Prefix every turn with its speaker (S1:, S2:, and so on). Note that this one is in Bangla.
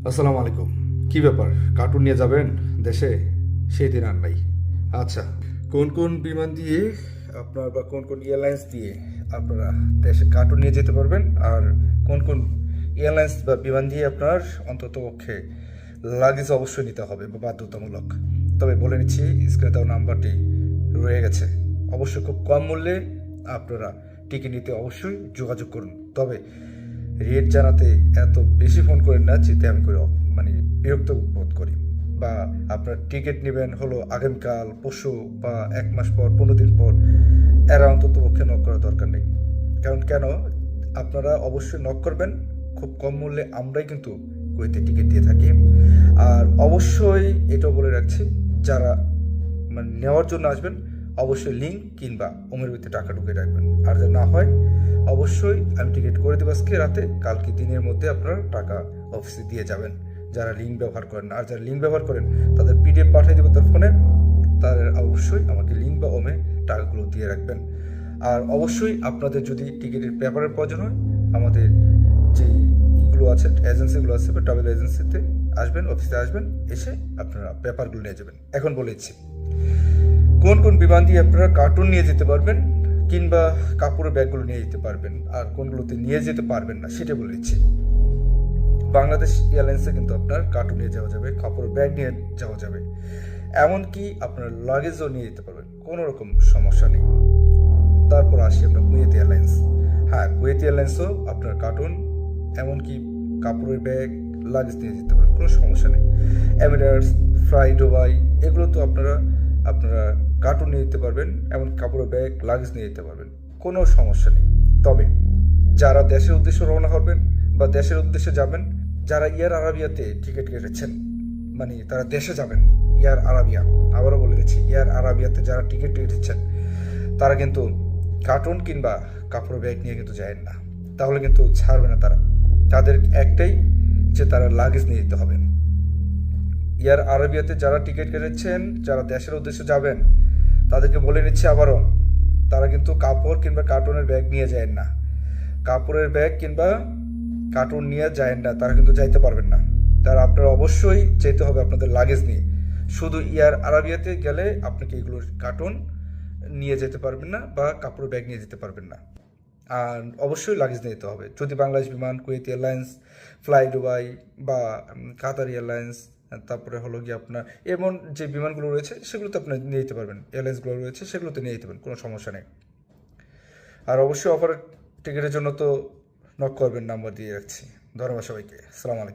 S1: আসসালামু আলাইকুম। কি ব্যাপার, কার্টুন নিয়ে যাবেন দেশে? সেই দিন আর নাই। আচ্ছা, কোন কোন বিমান দিয়ে আপনার বা কোন কোন এয়ারলাইন্স দিয়ে আপনারা দেশে কার্টুন নিয়ে যেতে পারবেন, আর কোন কোন এয়ারলাইন্স বা বিমান দিয়ে আপনার অন্তত পক্ষে লাগেজ অবশ্যই নিতে হবে বা বাধ্যতামূলক। তবে বলে নিচ্ছি, স্ক্রিনে দেওয়া নাম্বারটি রয়ে গেছে। অবশ্যই খুব কম মূল্যে আপনারা টিকিট নিতে অবশ্যই যোগাযোগ করুন। তবে রেট জানাতে এত বেশি ফোন করেন না, যেতে আমি করে মানে বিরক্ত বোধ করি। বা আপনার টিকিট নেবেন হলো আগামীকাল, পরশু বা 1 মাস পর, 15 দিন পর, এরা অন্তত পক্ষে নক করার দরকার নেই। কারণ কেন, আপনারা অবশ্যই নক করবেন। খুব কম মূল্যে আমরাই কিন্তু কুয়েতে টিকিট দিয়ে থাকি। আর অবশ্যই এটাও বলে রাখছি, যারা মানে নেওয়ার জন্য আসবেন অবশ্যই লিঙ্ক কিংবা ওমের ভিতরে টাকা ঢুকিয়ে রাখবেন। আর যদি না হয় অবশ্যই আমি টিকিট করে দেবো আজকে রাতে, কালকে দিনের মধ্যে আপনারা টাকা অফিসে দিয়ে যাবেন, যারা লিঙ্ক ব্যবহার করেন। আর যারা লিঙ্ক ব্যবহার করেন তাদের পিডিএফ পাঠিয়ে দেবো তার ফোনে, তার অবশ্যই আমাকে লিঙ্ক বা ওমে টাকাগুলো দিয়ে রাখবেন। আর অবশ্যই আপনাদের যদি টিকিটের পেপারের প্রয়োজন হয়, আমাদের যে ইগুলো আছে, এজেন্সিগুলো আছে বা ট্রাভেল এজেন্সিতে আসবেন, অফিসে আসবেন, এসে আপনারা পেপারগুলো নিয়ে যাবেন। এখন বলেছি কোন কোন বিমান দিয়ে আপনারা কার্টুন নিয়ে যেতে পারবেন কিংবা কাপড়ের ব্যাগগুলো নিয়ে যেতে পারবেন, আর কোনগুলোতে নিয়ে যেতে পারবেন না সেটা বলে দিচ্ছি। বাংলাদেশ এয়ারলাইন্সে কিন্তু আপনার কার্টুন নিয়ে যাওয়া যাবে, কাপড়ের ব্যাগ নিয়ে যাওয়া যাবে, এমনকি আপনার লাগেজও নিয়ে যেতে পারবেন, কোনো রকম সমস্যা নেই। তারপর আসি আমরা কুয়েত এয়ারলাইন্স। হ্যাঁ, কুয়েত এয়ারলাইন্সও আপনার কার্টুন এমনকি কাপড়ের ব্যাগ, লাগেজ নিয়ে যেতে পারেন, কোনো সমস্যা নেই। এমিরেটস, ফ্লাই দুবাই, এগুলো তো আপনারা কার্টুন নিয়ে যেতে পারবেন, এমন কাপড়ের ব্যাগ, লাগেজ নিয়ে যেতে পারবেন, কোনো সমস্যা নেই। তবে যারা দেশের উদ্দেশ্যে রওনা হবেন বা দেশের উদ্দেশ্যে যাবেন, যারা এয়ার আরাবিয়াতে টিকিট কেটেছেন, মানে তারা দেশে যাবেন, এয়ার আরাবিয়া, আবারও বলে দিচ্ছি, এয়ার আরাবিয়াতে যারা টিকিট কেটেছেন তারা কিন্তু কার্টুন কিংবা কাপড় ব্যাগ নিয়ে কিন্তু যায় না, তাহলে কিন্তু ছাড়বে না তারা। তাদের একটাই যে তারা লাগেজ নিয়ে যেতে হবে। এয়ার আরাবিয়াতে যারা টিকিট কেটেছেন, যারা দেশের উদ্দেশ্যে যাবেন, তাদেরকে বলে নিচ্ছে আবারও, তারা কিন্তু কাপড় কিংবা কার্টুনের ব্যাগ নিয়ে যায় না। কাপড়ের ব্যাগ কিংবা কার্টুন নিয়ে যায় না, তারা কিন্তু যাইতে পারবেন না। তারা আপনারা অবশ্যই যেতে হবে আপনাদের লাগেজ নিয়ে। শুধু এয়ার আরাবিয়াতে গেলে আপনাকে এগুলোর কার্টুন নিয়ে যেতে পারবেন না বা কাপড়ের ব্যাগ নিয়ে যেতে পারবেন না। আর অবশ্যই লাগেজ নিয়ে যেতে হবে। যদি বাংলাদেশ বিমান, কুয়েত এয়ারলাইন্স, ফ্লাই দুবাই বা কাতার এয়ারলাইন্স, তারপরে হলো গিয়ে আপনার এমন যে বিমানগুলো রয়েছে সেগুলোতে আপনার নিয়ে যেতে পারবেন, এয়ারলাইন্সগুলো রয়েছে সেগুলোতে নিয়ে যেতে পারবেন, কোনো সমস্যা নেই। আর অবশ্যই অফার টিকিটের জন্য তো নক করবেন, নাম্বার দিয়ে রাখছি। ধন্যবাদ সবাইকে। আসসালামু আলাইকুম।